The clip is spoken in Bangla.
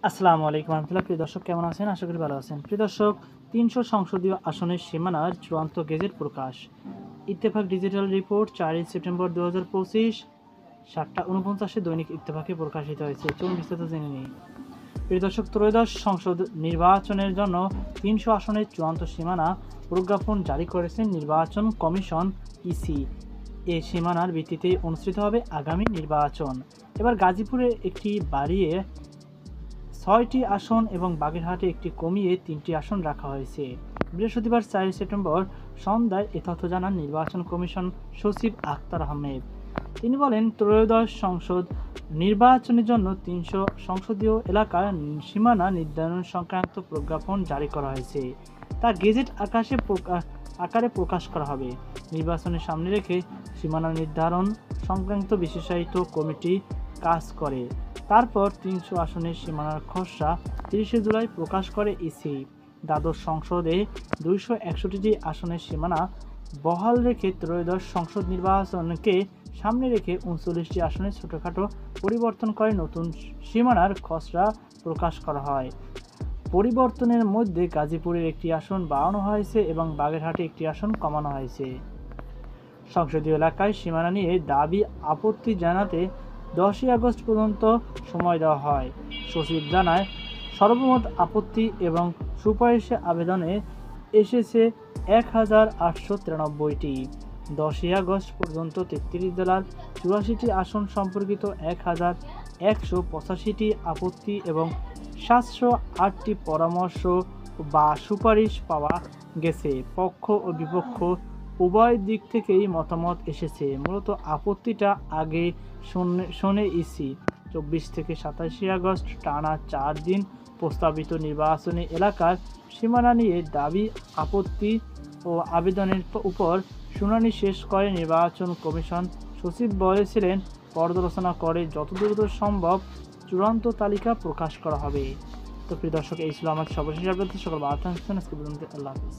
আসসালামু আলাইকুম রহমতুল্লাহ। প্রিয় দর্শক, কেমন আছেন? আশা করি ভালো আছেন। প্রিয় দর্শক, ৩০০ সংসদীয় আসনের সীমানার চূড়ান্ত গেজেট প্রকাশ। ইত্তেফাক ডিজিটাল রিপোর্ট ৪ সেপ্টেম্বর ২০২৫ ৭টা ৪৯ দৈনিক ইত্তেফাকে প্রকাশিত হয়েছে। চলুন বিস্তারিত জেনে নিই। প্রিয় দর্শক, ত্রয়োদশ সংসদ নির্বাচনের জন্য ৩০০ আসনের চূড়ান্ত সীমানা প্রজ্ঞাপন জারি করেছেন নির্বাচন কমিশন ইসি। এ সীমানার ভিত্তিতে অনুষ্ঠিত হবে আগামী নির্বাচন। এবার গাজীপুরে একটি বাড়িয়ে ৬টি আসন এবং বাগেরহাটে একটি কমিয়ে ৩টি আসন রাখা হয়েছে। বৃহস্পতিবার ৪ সেপ্টেম্বর সন্ধ্যায় এ তথ্য জানান নির্বাচন কমিশন সচিব আখতার আহমেদ। তিনি বলেন, ত্রয়োদশ সংসদ নির্বাচনের জন্য ৩০০ সংসদীয় এলাকার সীমানা নির্ধারণ সংক্রান্ত প্রজ্ঞাপন জারি করা হয়েছে। তা গেজেট আকারে প্রকাশ করা হবে। নির্বাচনের সামনে রেখে সীমানা নির্ধারণ সংক্রান্ত বিশেষায়িত কমিটি কাজ করে। তারপর ৩০০ আসনের সীমানার খসড়া ৩০শে জুলাই প্রকাশ করে ইসি। দ্বাদশ সংসদে ২৬১টি আসনের সীমানা বহাল রেখে ত্রয়োদশ সংসদ নির্বাচনকে সামনে রেখে ৩৯টি আসনে ছোটখাটো পরিবর্তন করে নতুন সীমানার খসড়া প্রকাশ করা হয়। পরিবর্তনের মধ্যে গাজীপুরের একটি আসন বাড়ানো হয়েছে এবং বাগেরহাটে একটি আসন কমানো হয়েছে। সংসদীয় এলাকায় সীমানা নিয়ে দাবি আপত্তি জানাতে ১০ই আগস্ট পর্যন্ত সময় দেওয়া হয়। সচিব জানায়, সর্বমোট আপত্তি এবং সুপারিশে আবেদনে এসেছে ১,৮৯৩টি। ১০ই আগস্ট পর্যন্ত ৩৩ জেলার ৮৪টি আসন সম্পর্কিত ১,১৮৫টি আপত্তি এবং ৭০৮টি পরামর্শ বা সুপারিশ পাওয়া গেছে। পক্ষ ও বিপক্ষ উভয় দিক থেকেই মতামত এসেছে। মূলত আপত্তিটা আগে শোনে ইসি। ২৪ থেকে ২৭ আগস্ট টানা ৪ দিন প্রস্তাবিত নির্বাচনী এলাকার সীমানা নিয়ে দাবি আপত্তি ও আবেদনের উপর শুনানি শেষ করে নির্বাচন কমিশন। সচিব বলেছিলেন, পর্যালোচনা করে যত দ্রুত সম্ভব চূড়ান্ত তালিকা প্রকাশ করা হবে। তো প্রিয় দর্শক, এই ছিল আমার সর্বশেষ আপডেট। সকল বার্তা আজকে পর্যন্ত। আল্লাহ হাফিজ।